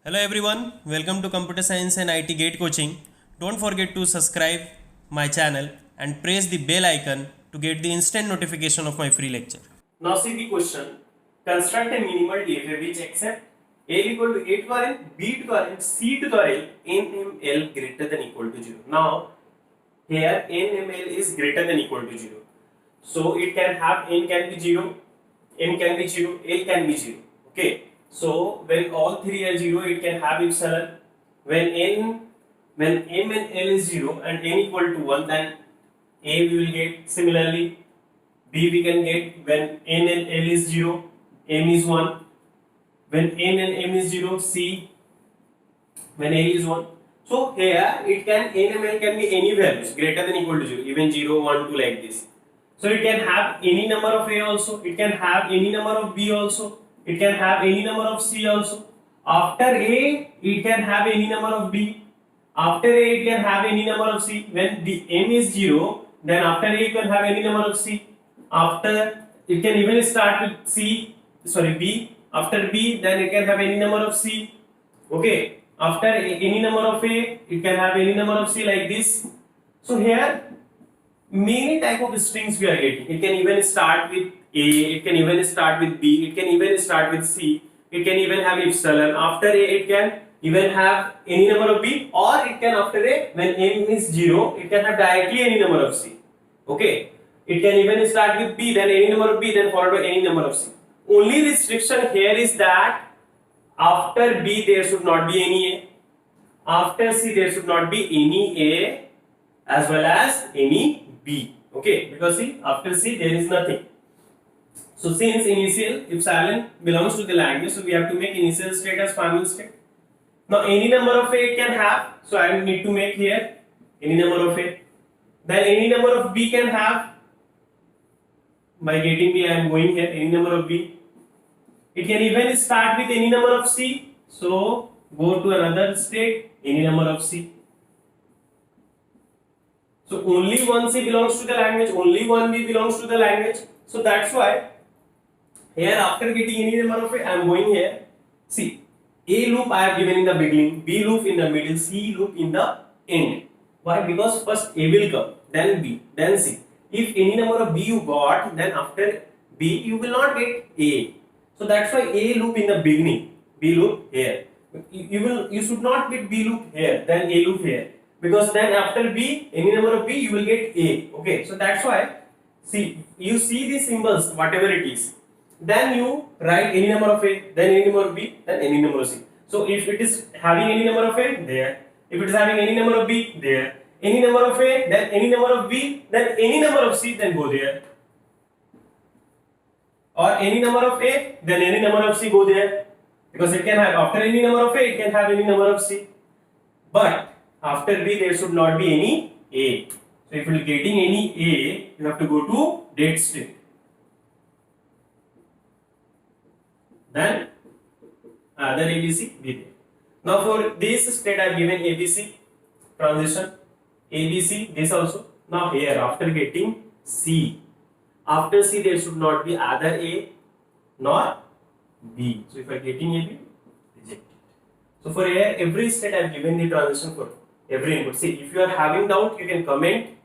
Hello everyone, welcome to Computer Science and IT Gate Coaching. Don't forget to subscribe my channel and press the bell icon to get the instant notification of my free lecture. Now see the question. Construct a minimal DFA which accept A equal to A to RN, B to RN, C to RL, NML greater than equal to 0. Now here NML is greater than equal to 0. So it can have N can be 0, M can be 0, L can be 0. Okay. So when all three are 0, it can have epsilon. When M and L is 0 and N equal to 1, then A we will get. Similarly, B we can get when N and L is 0, M is 1. When N and M is 0, C when A is 1. So here it can N and L can be any values greater than equal to 0, even 0, 1, 2 like this. So it can have any number of A also, it can have any number of B also. It can have any number of C also. After A, it can have any number of B. After A, it can have any number of C. When the M is 0, then after A, it can have any number of C. After, it can even start with B. After B, then it can have any number of C. Okay. After any number of A, it can have any number of C like this. So here, many type of strings we are getting. It can even start with A, it can even start with B, it can even start with C, it can even have epsilon. After A, it can even have any number of B, or it can after A, when M is 0, it can have directly any number of C. Okay. It can even start with B, then any number of B, then followed by any number of C. Only restriction here is that after B there should not be any A. After C there should not be any A as well as any B. Okay, because see, after C there is nothing. So since initial epsilon belongs to the language, so we have to make initial state as final state. Now any number of A it can have, so I need to make here any number of A. Then any number of B can have. By getting B, I am going here any number of B. It can even start with any number of C. So go to another state, any number of C. So only one C belongs to the language, only one B belongs to the language. So that's why here after getting any number of A, I am going here. See, A loop I have given in the beginning, B loop in the middle, C loop in the end. Why? Because first A will come, then B, then C. If any number of B you got, then after B you will not get A. So that's why A loop in the beginning, B loop here. You should not get B loop here, then A loop here. Because then after B, any number of B, you will get A. Okay, so that's why, see, you see these symbols, whatever it is. Then you write any number of A, then any number of B, then any number of C. So if it is having any number of A, there. If it is having any number of B, there. Any number of A, then any number of B, then any number of C, then go there. Or any number of A, then any number of C, go there. Because it can have, after any number of A, it can have any number of C. But after B, there should not be any A. So if you are getting any A, you have to go to date state. Then other ABC be there. Now for this state, I have given ABC transition, ABC this also. Now here after getting C, after C there should not be either A nor B. So if I am getting AB, reject it. So for here every state I have given the transition for every input. See, if you are having doubt, you can comment